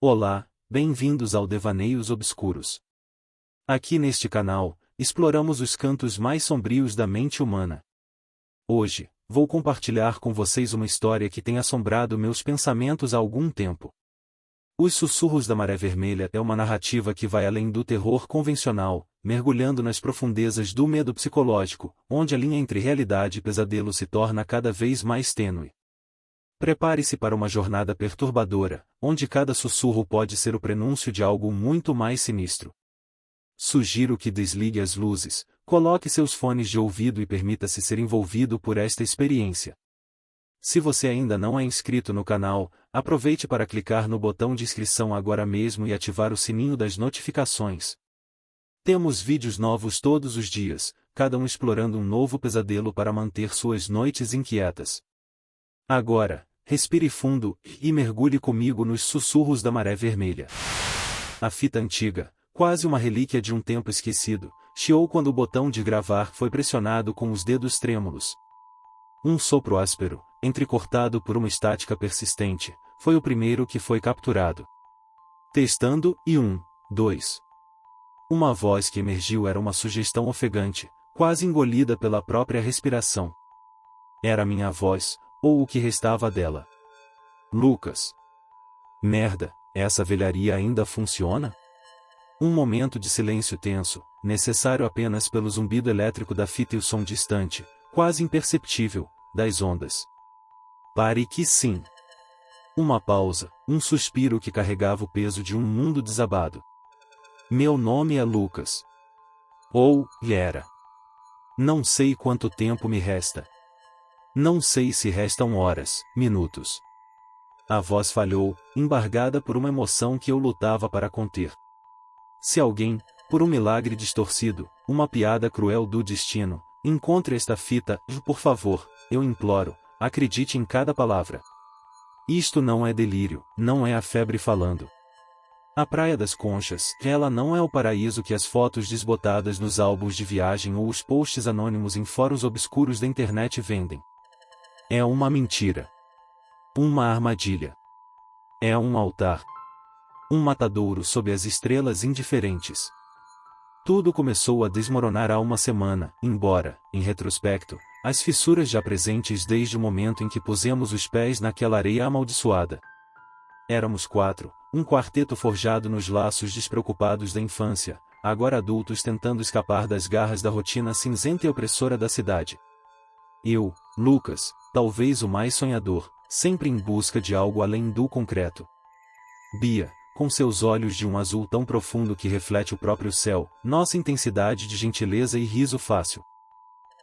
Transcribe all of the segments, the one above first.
Olá, bem-vindos ao Devaneios Obscuros. Aqui neste canal, exploramos os cantos mais sombrios da mente humana. Hoje, vou compartilhar com vocês uma história que tem assombrado meus pensamentos há algum tempo. Os Sussurros da Maré Vermelha é uma narrativa que vai além do terror convencional, mergulhando nas profundezas do medo psicológico, onde a linha entre realidade e pesadelo se torna cada vez mais tênue. Prepare-se para uma jornada perturbadora, onde cada sussurro pode ser o prenúncio de algo muito mais sinistro. Sugiro que desligue as luzes, coloque seus fones de ouvido e permita-se ser envolvido por esta experiência. Se você ainda não é inscrito no canal, aproveite para clicar no botão de inscrição agora mesmo e ativar o sininho das notificações. Temos vídeos novos todos os dias, cada um explorando um novo pesadelo para manter suas noites inquietas. Agora, respire fundo e mergulhe comigo nos Sussurros da Maré Vermelha. A fita antiga, quase uma relíquia de um tempo esquecido, chiou quando o botão de gravar foi pressionado com os dedos trêmulos. Um sopro áspero, entrecortado por uma estática persistente, foi o primeiro que foi capturado. Testando e 1, 2. Uma voz que emergiu era uma sugestão ofegante, quase engolida pela própria respiração. Era minha voz, ou o que restava dela. Lucas. Merda, essa velharia ainda funciona? Um momento de silêncio tenso, necessário apenas pelo zumbido elétrico da fita e o som distante, quase imperceptível, das ondas. Pare que sim. Uma pausa, um suspiro que carregava o peso de um mundo desabado. Meu nome é Lucas. Ou, era. Não sei quanto tempo me resta. Não sei se restam horas, minutos. A voz falhou, embargada por uma emoção que eu lutava para conter. Se alguém, por um milagre distorcido, uma piada cruel do destino, encontre esta fita, por favor, eu imploro, acredite em cada palavra. Isto não é delírio, não é a febre falando. A Praia das Conchas, ela não é o paraíso que as fotos desbotadas nos álbuns de viagem ou os posts anônimos em fóruns obscuros da internet vendem. É uma mentira. Uma armadilha. É um altar. Um matadouro sob as estrelas indiferentes. Tudo começou a desmoronar há uma semana, embora, em retrospecto, as fissuras já presentes desde o momento em que pusemos os pés naquela areia amaldiçoada. Éramos 4, um quarteto forjado nos laços despreocupados da infância, agora adultos tentando escapar das garras da rotina cinzenta e opressora da cidade. Eu, Lucas, talvez o mais sonhador, sempre em busca de algo além do concreto. Bia, com seus olhos de um azul tão profundo que reflete o próprio céu, nossa intensidade de gentileza e riso fácil.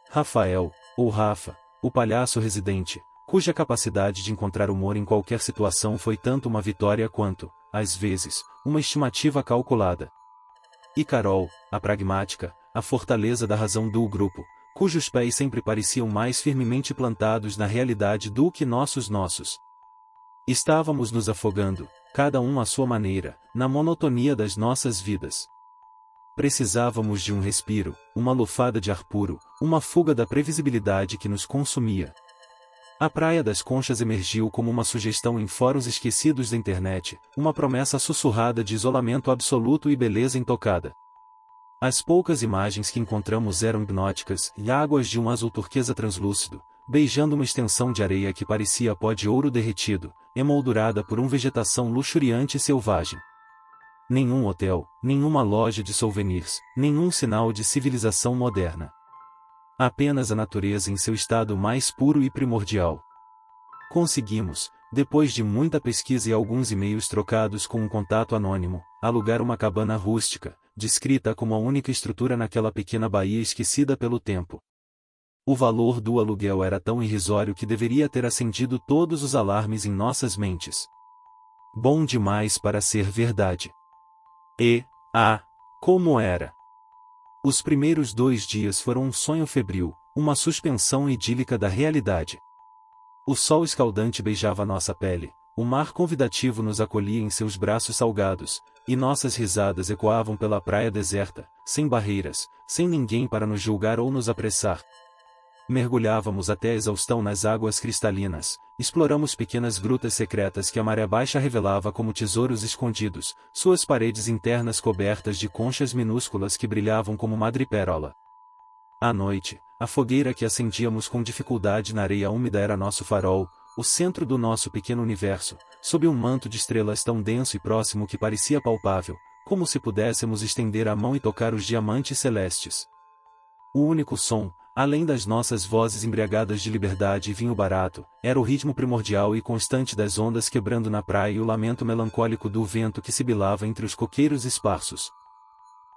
Rafael, ou Rafa, o palhaço residente, cuja capacidade de encontrar humor em qualquer situação foi tanto uma vitória quanto, às vezes, uma estimativa calculada. E Carol, a pragmática, a fortaleza da razão do grupo, cujos pés sempre pareciam mais firmemente plantados na realidade do que nossos. Estávamos nos afogando, cada um à sua maneira, na monotonia das nossas vidas. Precisávamos de um respiro, uma lufada de ar puro, uma fuga da previsibilidade que nos consumia. A Praia das Conchas emergiu como uma sugestão em fóruns esquecidos da internet, uma promessa sussurrada de isolamento absoluto e beleza intocada. As poucas imagens que encontramos eram hipnóticas, e águas de um azul turquesa translúcido, beijando uma extensão de areia que parecia pó de ouro derretido, emoldurada por uma vegetação luxuriante e selvagem. Nenhum hotel, nenhuma loja de souvenirs, nenhum sinal de civilização moderna. Apenas a natureza em seu estado mais puro e primordial. Conseguimos, depois de muita pesquisa e alguns e-mails trocados com um contato anônimo, alugar uma cabana rústica, descrita como a única estrutura naquela pequena baía esquecida pelo tempo. O valor do aluguel era tão irrisório que deveria ter acendido todos os alarmes em nossas mentes. Bom demais para ser verdade. Como era! Os primeiros 2 dias foram um sonho febril, uma suspensão idílica da realidade. O sol escaldante beijava nossa pele, o mar convidativo nos acolhia em seus braços salgados, e nossas risadas ecoavam pela praia deserta, sem barreiras, sem ninguém para nos julgar ou nos apressar. Mergulhávamos até a exaustão nas águas cristalinas, exploramos pequenas grutas secretas que a maré baixa revelava como tesouros escondidos, suas paredes internas cobertas de conchas minúsculas que brilhavam como madrepérola. À noite, a fogueira que acendíamos com dificuldade na areia úmida era nosso farol, o centro do nosso pequeno universo, sob um manto de estrelas tão denso e próximo que parecia palpável, como se pudéssemos estender a mão e tocar os diamantes celestes. O único som, além das nossas vozes embriagadas de liberdade e vinho barato, era o ritmo primordial e constante das ondas quebrando na praia e o lamento melancólico do vento que sibilava entre os coqueiros esparsos.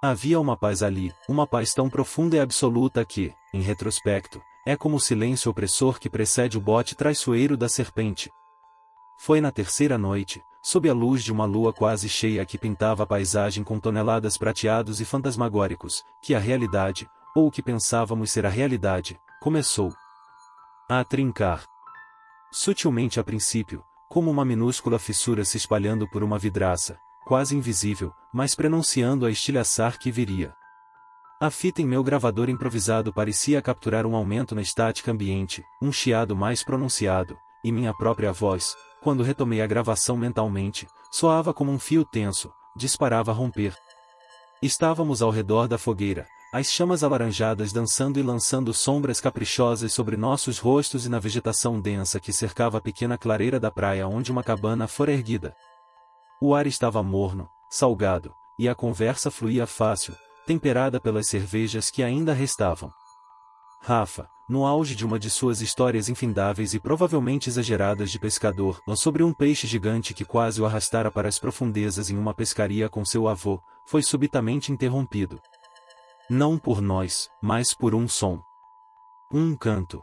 Havia uma paz ali, uma paz tão profunda e absoluta que, em retrospecto, é como o silêncio opressor que precede o bote traiçoeiro da serpente. Foi na terceira noite, sob a luz de uma lua quase cheia que pintava a paisagem com toneladas prateados e fantasmagóricos, que a realidade, ou o que pensávamos ser a realidade, começou a trincar. Sutilmente a princípio, como uma minúscula fissura se espalhando por uma vidraça, quase invisível, mas prenunciando a estilhaçar que viria. A fita em meu gravador improvisado parecia capturar um aumento na estática ambiente, um chiado mais pronunciado, e minha própria voz, quando retomei a gravação mentalmente, soava como um fio tenso, disparava a romper. Estávamos ao redor da fogueira, as chamas alaranjadas dançando e lançando sombras caprichosas sobre nossos rostos e na vegetação densa que cercava a pequena clareira da praia onde uma cabana fora erguida. O ar estava morno, salgado, e a conversa fluía fácil, temperada pelas cervejas que ainda restavam. Rafa, no auge de uma de suas histórias infindáveis e provavelmente exageradas de pescador, sobre um peixe gigante que quase o arrastara para as profundezas em uma pescaria com seu avô, foi subitamente interrompido. Não por nós, mas por um som. Um canto.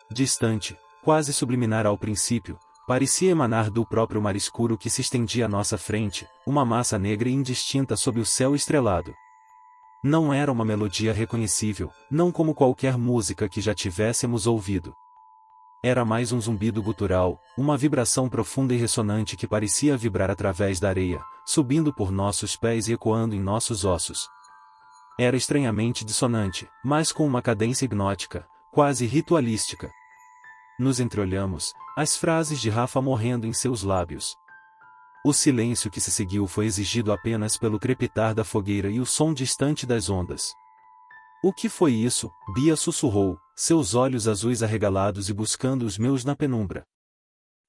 Distante, quase subliminar ao princípio, parecia emanar do próprio mar escuro que se estendia à nossa frente, uma massa negra e indistinta sob o céu estrelado. Não era uma melodia reconhecível, não como qualquer música que já tivéssemos ouvido. Era mais um zumbido gutural, uma vibração profunda e ressonante que parecia vibrar através da areia, subindo por nossos pés e ecoando em nossos ossos. Era estranhamente dissonante, mas com uma cadência hipnótica, quase ritualística. Nos entreolhamos, as frases de Rafa morrendo em seus lábios. O silêncio que se seguiu foi exigido apenas pelo crepitar da fogueira e o som distante das ondas. O que foi isso? Bia sussurrou, seus olhos azuis arregalados e buscando os meus na penumbra.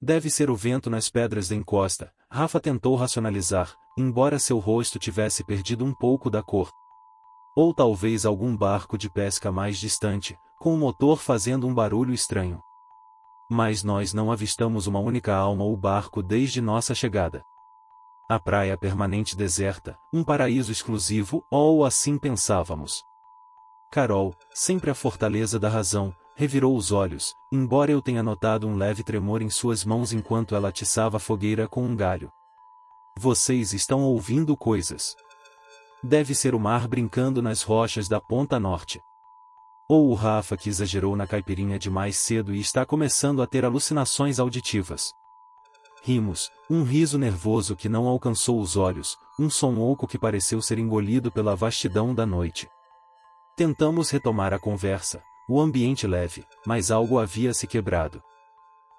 Deve ser o vento nas pedras da encosta, Rafa tentou racionalizar, embora seu rosto tivesse perdido um pouco da cor. Ou talvez algum barco de pesca mais distante, com o motor fazendo um barulho estranho. Mas nós não avistamos uma única alma ou barco desde nossa chegada. A praia permanente deserta, um paraíso exclusivo, ou assim pensávamos. Carol, sempre a fortaleza da razão, revirou os olhos, embora eu tenha notado um leve tremor em suas mãos enquanto ela atiçava a fogueira com um galho. Vocês estão ouvindo coisas. Deve ser o mar brincando nas rochas da ponta norte. Ou o Rafa que exagerou na caipirinha demais cedo e está começando a ter alucinações auditivas. Rimos, um riso nervoso que não alcançou os olhos, um som oco que pareceu ser engolido pela vastidão da noite. Tentamos retomar a conversa, o ambiente leve, mas algo havia se quebrado.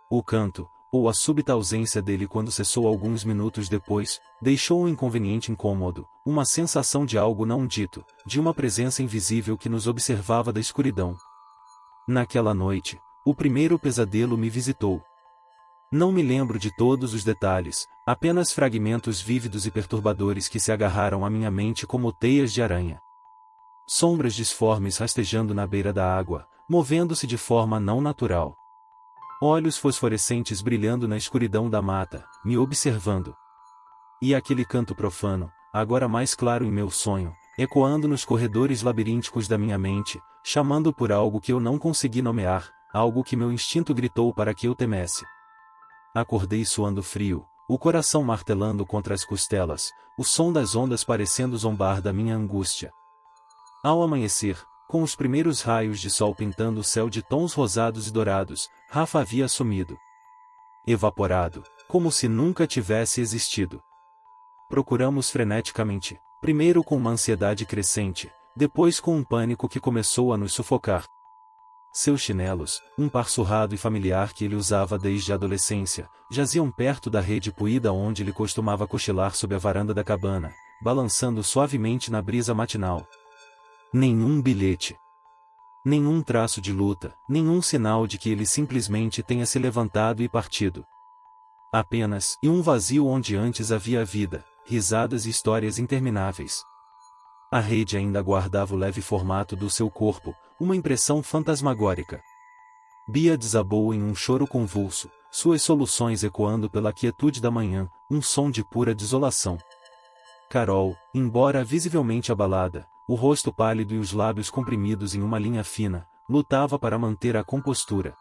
O canto, ou a súbita ausência dele quando cessou alguns minutos depois, deixou um inconveniente incômodo, uma sensação de algo não dito, de uma presença invisível que nos observava da escuridão. Naquela noite, o primeiro pesadelo me visitou. Não me lembro de todos os detalhes, apenas fragmentos vívidos e perturbadores que se agarraram à minha mente como teias de aranha. Sombras disformes rastejando na beira da água, movendo-se de forma não natural. Olhos fosforescentes brilhando na escuridão da mata, me observando. E aquele canto profano, agora mais claro em meu sonho, ecoando nos corredores labirínticos da minha mente, chamando por algo que eu não consegui nomear, algo que meu instinto gritou para que eu temesse. Acordei suando frio, o coração martelando contra as costelas, o som das ondas parecendo zombar da minha angústia. Ao amanhecer, com os primeiros raios de sol pintando o céu de tons rosados e dourados, Rafa havia sumido. Evaporado, como se nunca tivesse existido. Procuramos freneticamente, primeiro com uma ansiedade crescente, depois com um pânico que começou a nos sufocar. Seus chinelos, um par surrado e familiar que ele usava desde a adolescência, jaziam perto da rede puída onde ele costumava cochilar sob a varanda da cabana, balançando suavemente na brisa matinal. Nenhum bilhete. Nenhum traço de luta, nenhum sinal de que ele simplesmente tenha se levantado e partido. Apenas um vazio onde antes havia vida, risadas e histórias intermináveis. A rede ainda guardava o leve formato do seu corpo, uma impressão fantasmagórica. Bia desabou em um choro convulso, suas soluções ecoando pela quietude da manhã, um som de pura desolação. Carol, embora visivelmente abalada, o rosto pálido e os lábios comprimidos em uma linha fina, lutava para manter a compostura.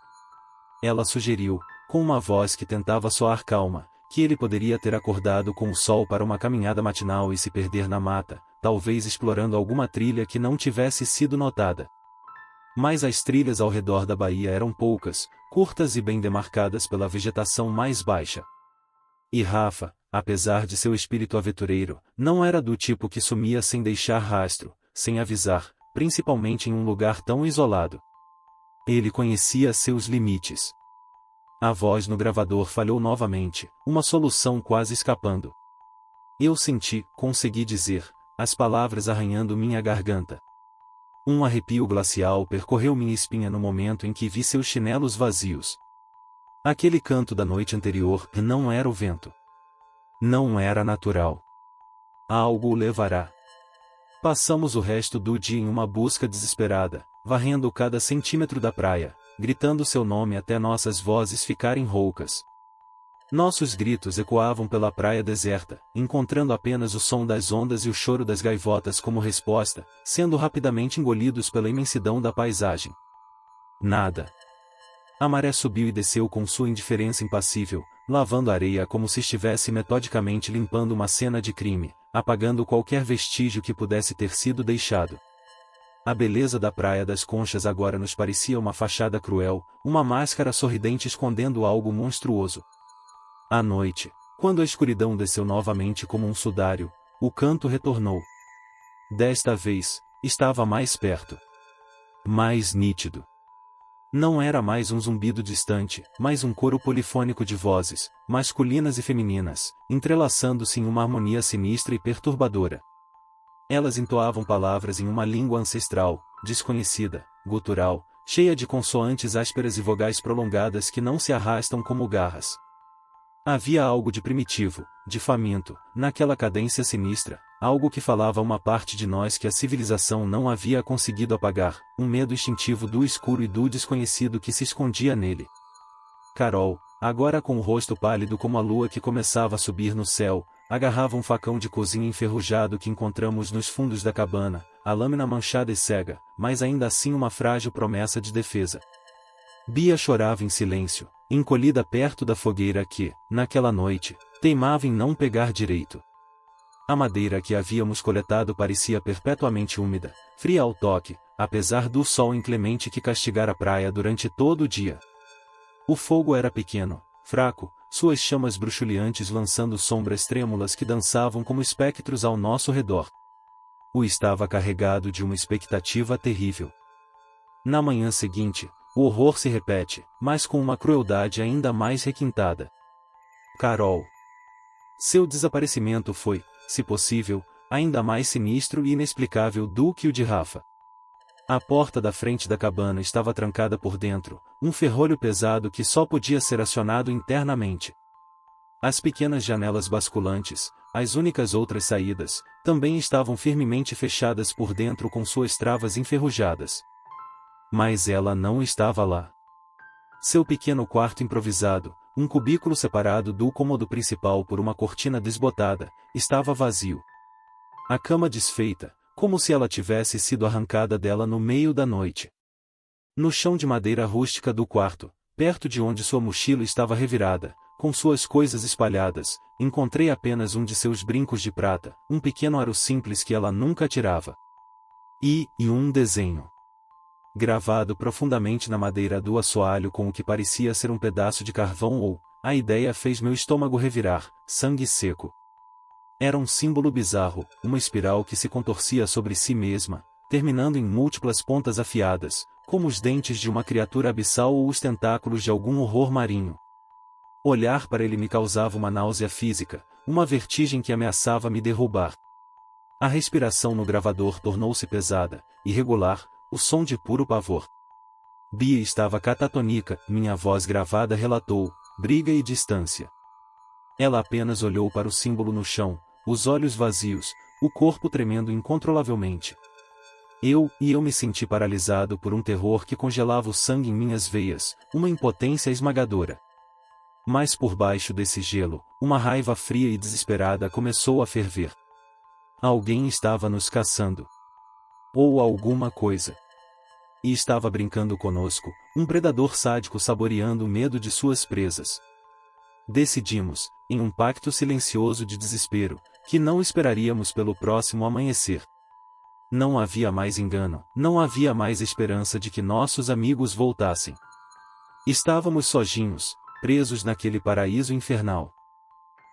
Ela sugeriu, com uma voz que tentava soar calma, que ele poderia ter acordado com o sol para uma caminhada matinal e se perder na mata, talvez explorando alguma trilha que não tivesse sido notada. Mas as trilhas ao redor da baía eram poucas, curtas e bem demarcadas pela vegetação mais baixa. E Rafa, apesar de seu espírito aventureiro, não era do tipo que sumia sem deixar rastro, sem avisar, principalmente em um lugar tão isolado. Ele conhecia seus limites. A voz no gravador falhou novamente, uma solução quase escapando. Eu consegui dizer, as palavras arranhando minha garganta. Um arrepio glacial percorreu minha espinha no momento em que vi seus chinelos vazios. Aquele canto da noite anterior não era o vento. Não era natural. Algo o levará. Passamos o resto do dia em uma busca desesperada, varrendo cada centímetro da praia, gritando seu nome até nossas vozes ficarem roucas. Nossos gritos ecoavam pela praia deserta, encontrando apenas o som das ondas e o choro das gaivotas como resposta, sendo rapidamente engolidos pela imensidão da paisagem. Nada. A maré subiu e desceu com sua indiferença impassível, lavando a areia como se estivesse metodicamente limpando uma cena de crime, apagando qualquer vestígio que pudesse ter sido deixado. A beleza da Praia das Conchas agora nos parecia uma fachada cruel, uma máscara sorridente escondendo algo monstruoso. À noite, quando a escuridão desceu novamente como um sudário, o canto retornou. Desta vez, estava mais perto. Mais nítido. Não era mais um zumbido distante, mas um coro polifônico de vozes, masculinas e femininas, entrelaçando-se em uma harmonia sinistra e perturbadora. Elas entoavam palavras em uma língua ancestral, desconhecida, gutural, cheia de consoantes ásperas e vogais prolongadas que não se arrastam como garras. Havia algo de primitivo, de faminto, naquela cadência sinistra, algo que falava uma parte de nós que a civilização não havia conseguido apagar, um medo instintivo do escuro e do desconhecido que se escondia nele. Carol, agora com o rosto pálido como a lua que começava a subir no céu, agarrava um facão de cozinha enferrujado que encontramos nos fundos da cabana, a lâmina manchada e cega, mas ainda assim uma frágil promessa de defesa. Bia chorava em silêncio, encolhida perto da fogueira que, naquela noite, teimava em não pegar direito. A madeira que havíamos coletado parecia perpetuamente úmida, fria ao toque, apesar do sol inclemente que castigara a praia durante todo o dia. O fogo era pequeno, fraco, suas chamas bruxuleantes lançando sombras trêmulas que dançavam como espectros ao nosso redor. O estava carregado de uma expectativa terrível. Na manhã seguinte, o horror se repete, mas com uma crueldade ainda mais requintada. Carol. Seu desaparecimento foi, se possível, ainda mais sinistro e inexplicável do que o de Rafa. A porta da frente da cabana estava trancada por dentro, um ferrolho pesado que só podia ser acionado internamente. As pequenas janelas basculantes, as únicas outras saídas, também estavam firmemente fechadas por dentro com suas travas enferrujadas. Mas ela não estava lá. Seu pequeno quarto improvisado, um cubículo separado do cômodo principal por uma cortina desbotada, estava vazio. A cama desfeita, como se ela tivesse sido arrancada dela no meio da noite. No chão de madeira rústica do quarto, perto de onde sua mochila estava revirada, com suas coisas espalhadas, encontrei apenas um de seus brincos de prata, um pequeno aro simples que ela nunca tirava. E um desenho. Gravado profundamente na madeira do assoalho com o que parecia ser um pedaço de carvão ou, a ideia fez meu estômago revirar, sangue seco. Era um símbolo bizarro, uma espiral que se contorcia sobre si mesma, terminando em múltiplas pontas afiadas, como os dentes de uma criatura abissal ou os tentáculos de algum horror marinho. Olhar para ele me causava uma náusea física, uma vertigem que ameaçava me derrubar. A respiração no gravador tornou-se pesada, irregular, o som de puro pavor. Bia estava catatônica, minha voz gravada relatou, briga e distância. Ela apenas olhou para o símbolo no chão, os olhos vazios, o corpo tremendo incontrolavelmente. Eu me senti paralisado por um terror que congelava o sangue em minhas veias, uma impotência esmagadora. Mas por baixo desse gelo, uma raiva fria e desesperada começou a ferver. Alguém estava nos caçando. Ou alguma coisa. E estava brincando conosco, um predador sádico saboreando o medo de suas presas. Decidimos, em um pacto silencioso de desespero, que não esperaríamos pelo próximo amanhecer. Não havia mais engano, não havia mais esperança de que nossos amigos voltassem. Estávamos sozinhos, presos naquele paraíso infernal.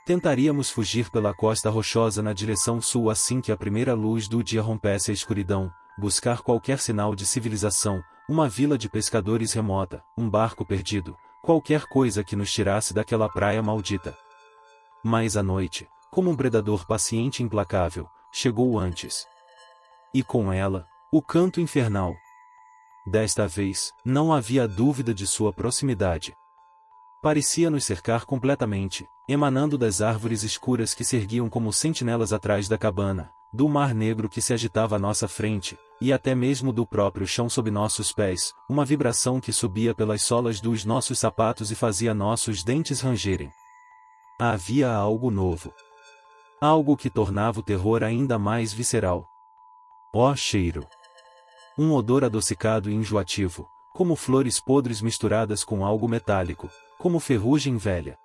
Tentaríamos fugir pela costa rochosa na direção sul assim que a primeira luz do dia rompesse a escuridão, buscar qualquer sinal de civilização, uma vila de pescadores remota, um barco perdido, qualquer coisa que nos tirasse daquela praia maldita. Mas a noite, como um predador paciente e implacável, chegou antes. E com ela, o canto infernal. Desta vez, não havia dúvida de sua proximidade. Parecia nos cercar completamente, emanando das árvores escuras que se erguiam como sentinelas atrás da cabana, do mar negro que se agitava à nossa frente, e até mesmo do próprio chão sob nossos pés, uma vibração que subia pelas solas dos nossos sapatos e fazia nossos dentes rangerem. Havia algo novo. Algo que tornava o terror ainda mais visceral. Ó cheiro! Um odor adocicado e enjoativo, como flores podres misturadas com algo metálico, como ferrugem velha.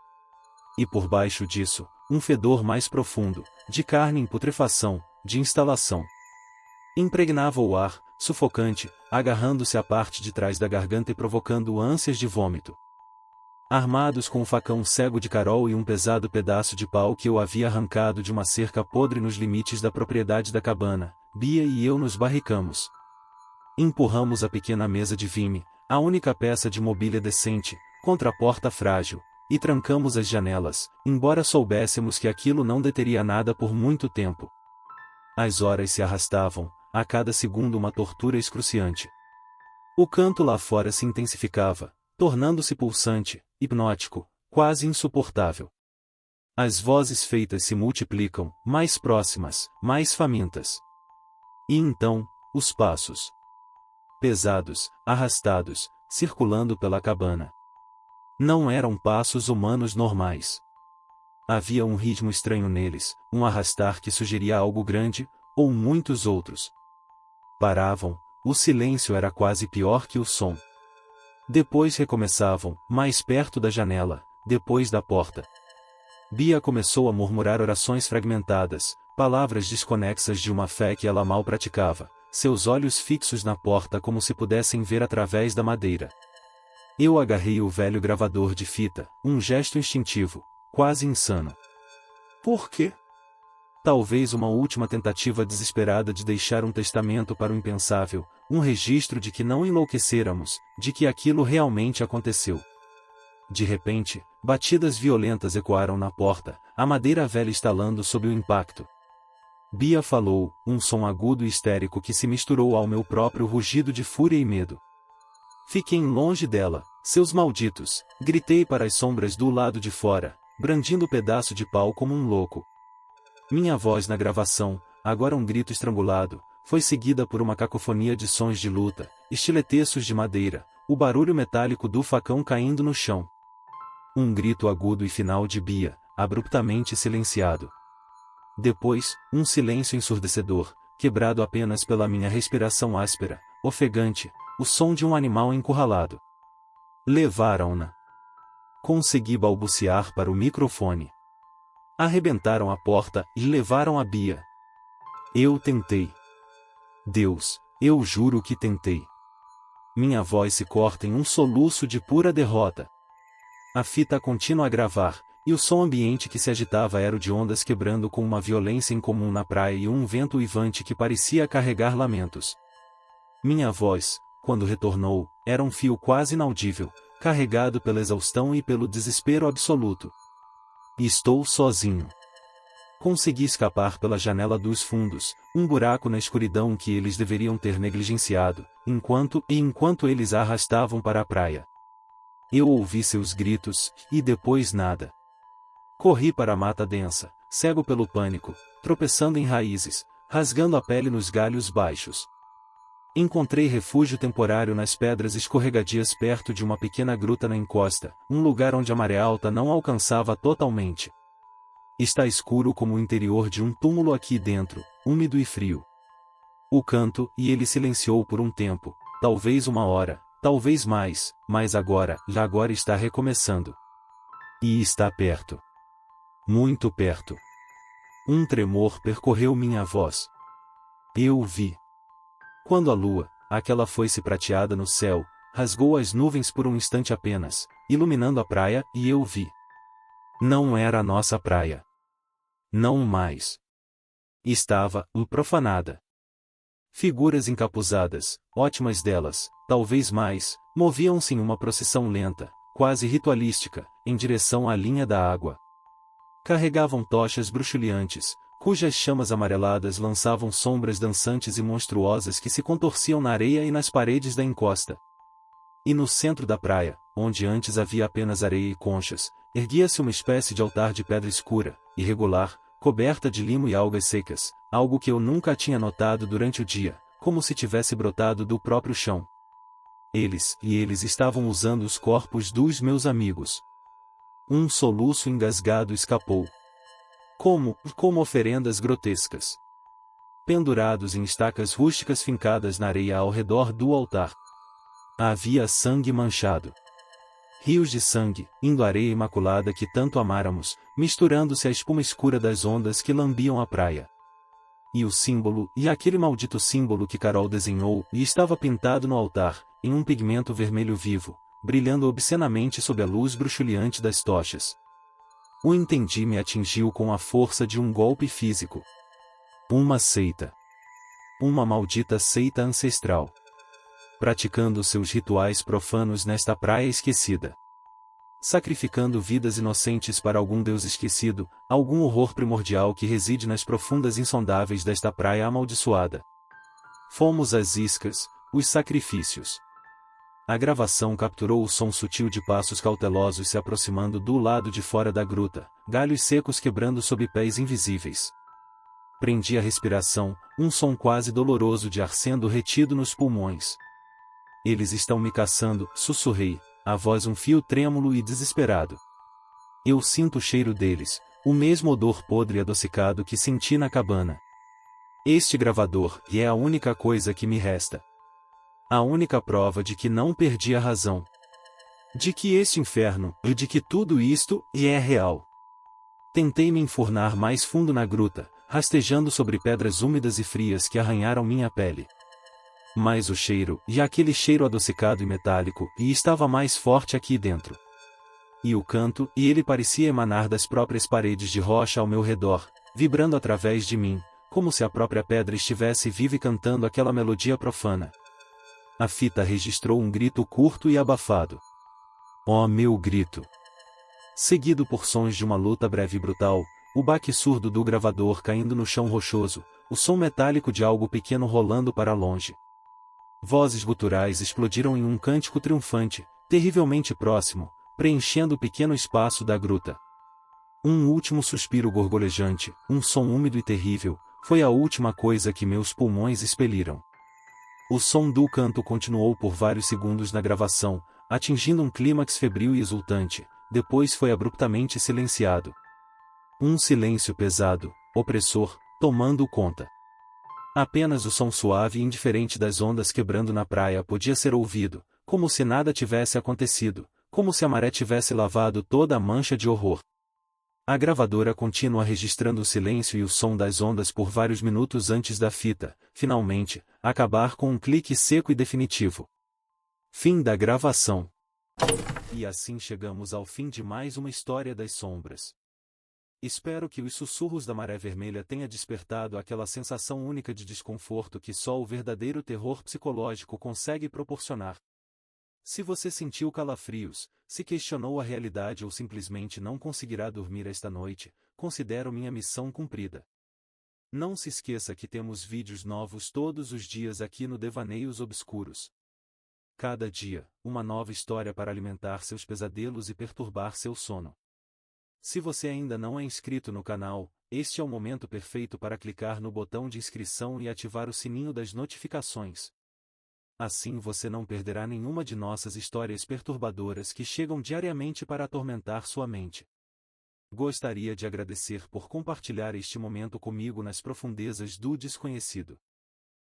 E por baixo disso, um fedor mais profundo, de carne em putrefação, de instalação. Impregnava o ar, sufocante, agarrando-se à parte de trás da garganta e provocando ânsias de vômito. Armados com um facão cego de carol e um pesado pedaço de pau que eu havia arrancado de uma cerca podre nos limites da propriedade da cabana, Bia e eu nos barricamos. Empurramos a pequena mesa de vime, a única peça de mobília decente, contra a porta frágil, e trancamos as janelas, embora soubéssemos que aquilo não deteria nada por muito tempo. As horas se arrastavam, a cada segundo uma tortura excruciante. O canto lá fora se intensificava, tornando-se pulsante, hipnótico, quase insuportável. As vozes feitas se multiplicam, mais próximas, mais famintas. E então, os passos. Pesados, arrastados, circulando pela cabana. Não eram passos humanos normais. Havia um ritmo estranho neles, um arrastar que sugeria algo grande, ou muitos outros. Paravam, o silêncio era quase pior que o som. Depois recomeçavam, mais perto da janela, depois da porta. Bia começou a murmurar orações fragmentadas, palavras desconexas de uma fé que ela mal praticava, seus olhos fixos na porta como se pudessem ver através da madeira. Eu agarrei o velho gravador de fita, um gesto instintivo, quase insano. Por quê? Talvez uma última tentativa desesperada de deixar um testamento para o impensável, um registro de que não enlouquecêramos, de que aquilo realmente aconteceu. De repente, batidas violentas ecoaram na porta, a madeira velha estalando sob o impacto. Bia falou, um som agudo e histérico que se misturou ao meu próprio rugido de fúria e medo. Fiquem longe dela, seus malditos, gritei para as sombras do lado de fora, brandindo o pedaço de pau como um louco. Minha voz na gravação, agora um grito estrangulado, foi seguida por uma cacofonia de sons de luta, estileteços de madeira, o barulho metálico do facão caindo no chão. Um grito agudo e final de Bia, abruptamente silenciado. Depois, um silêncio ensurdecedor, quebrado apenas pela minha respiração áspera, ofegante, o som de um animal encurralado. Levaram-na. Consegui balbuciar para o microfone. Arrebentaram a porta e levaram a Bia. Eu tentei. Deus, eu juro que tentei. Minha voz se corta em um soluço de pura derrota. A fita continua a gravar, e o som ambiente que se agitava era o de ondas quebrando com uma violência incomum na praia e um vento uivante que parecia carregar lamentos. Minha voz, quando retornou, era um fio quase inaudível, carregado pela exaustão e pelo desespero absoluto. Estou sozinho. Consegui escapar pela janela dos fundos, um buraco na escuridão que eles deveriam ter negligenciado, enquanto eles a arrastavam para a praia. Eu ouvi seus gritos, e depois nada. Corri para a mata densa, cego pelo pânico, tropeçando em raízes, rasgando a pele nos galhos baixos. Encontrei refúgio temporário nas pedras escorregadias perto de uma pequena gruta na encosta, um lugar onde a maré alta não alcançava totalmente. Está escuro como o interior de um túmulo aqui dentro, úmido e frio. O canto, e ele silenciou por um tempo, talvez uma hora, talvez mais, mas agora está recomeçando. E está perto. Muito perto. Um tremor percorreu minha voz. Eu o vi. Quando a lua, aquela foice prateada no céu, rasgou as nuvens por um instante apenas, iluminando a praia, e eu vi. Não era a nossa praia. Não mais. Estava, profanada. Figuras encapuzadas, ótimas delas, talvez mais, moviam-se em uma procissão lenta, quase ritualística, em direção à linha da água. Carregavam tochas bruxuleantes, cujas chamas amareladas lançavam sombras dançantes e monstruosas que se contorciam na areia e nas paredes da encosta. E no centro da praia, onde antes havia apenas areia e conchas, erguia-se uma espécie de altar de pedra escura, irregular, coberta de limo e algas secas, algo que eu nunca tinha notado durante o dia, como se tivesse brotado do próprio chão. Eles estavam usando os corpos dos meus amigos. Um soluço engasgado escapou. Como oferendas grotescas. Pendurados em estacas rústicas fincadas na areia ao redor do altar. Havia sangue manchado. Rios de sangue, indo à areia imaculada que tanto amáramos, misturando-se à espuma escura das ondas que lambiam a praia. E o símbolo, e aquele maldito símbolo que Carol desenhou, e estava pintado no altar, em um pigmento vermelho vivo, brilhando obscenamente sob a luz bruxuleante das tochas. O entendi me atingiu com a força de um golpe físico. Uma seita. Uma maldita seita ancestral. Praticando seus rituais profanos nesta praia esquecida. Sacrificando vidas inocentes para algum deus esquecido, algum horror primordial que reside nas profundas insondáveis desta praia amaldiçoada. Fomos as iscas, os sacrifícios. A gravação capturou o som sutil de passos cautelosos se aproximando do lado de fora da gruta, galhos secos quebrando sob pés invisíveis. Prendi a respiração, um som quase doloroso de ar sendo retido nos pulmões. Eles estão me caçando, sussurrei, a voz um fio trêmulo e desesperado. Eu sinto o cheiro deles, o mesmo odor podre e adocicado que senti na cabana. Este gravador, e é a única coisa que me resta. A única prova de que não perdi a razão. De que este inferno, e de que tudo isto, é real. Tentei me enfurnar mais fundo na gruta, rastejando sobre pedras úmidas e frias que arranharam minha pele. Mas o cheiro, e aquele cheiro adocicado e metálico, estava mais forte aqui dentro. E o canto, e ele parecia emanar das próprias paredes de rocha ao meu redor, vibrando através de mim, como se a própria pedra estivesse viva e cantando aquela melodia profana. A fita registrou um grito curto e abafado. Oh, meu grito! Seguido por sons de uma luta breve e brutal, o baque surdo do gravador caindo no chão rochoso, o som metálico de algo pequeno rolando para longe. Vozes guturais explodiram em um cântico triunfante, terrivelmente próximo, preenchendo o pequeno espaço da gruta. Um último suspiro gorgolejante, um som úmido e terrível, foi a última coisa que meus pulmões expeliram. O som do canto continuou por vários segundos na gravação, atingindo um clímax febril e exultante, depois foi abruptamente silenciado. Um silêncio pesado, opressor, tomando conta. Apenas o som suave e indiferente das ondas quebrando na praia podia ser ouvido, como se nada tivesse acontecido, como se a maré tivesse lavado toda a mancha de horror. A gravadora continua registrando o silêncio e o som das ondas por vários minutos antes da fita, finalmente, acabar com um clique seco e definitivo. Fim da gravação. E assim chegamos ao fim de mais uma história das sombras. Espero que os sussurros da maré vermelha tenha despertado aquela sensação única de desconforto que só o verdadeiro terror psicológico consegue proporcionar. Se você sentiu calafrios, se questionou a realidade ou simplesmente não conseguirá dormir esta noite, considero minha missão cumprida. Não se esqueça que temos vídeos novos todos os dias aqui no Devaneios Obscuros. Cada dia, uma nova história para alimentar seus pesadelos e perturbar seu sono. Se você ainda não é inscrito no canal, este é o momento perfeito para clicar no botão de inscrição e ativar o sininho das notificações. Assim você não perderá nenhuma de nossas histórias perturbadoras que chegam diariamente para atormentar sua mente. Gostaria de agradecer por compartilhar este momento comigo nas profundezas do desconhecido.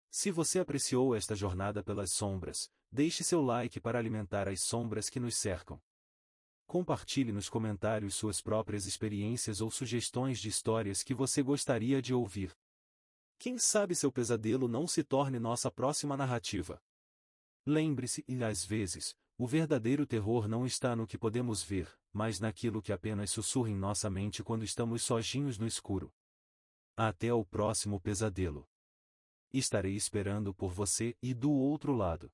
Se você apreciou esta jornada pelas sombras, deixe seu like para alimentar as sombras que nos cercam. Compartilhe nos comentários suas próprias experiências ou sugestões de histórias que você gostaria de ouvir. Quem sabe seu pesadelo não se torne nossa próxima narrativa. Lembre-se, e às vezes, o verdadeiro terror não está no que podemos ver, mas naquilo que apenas sussurra em nossa mente quando estamos sozinhos no escuro. Até o próximo pesadelo. Estarei esperando por você e do outro lado.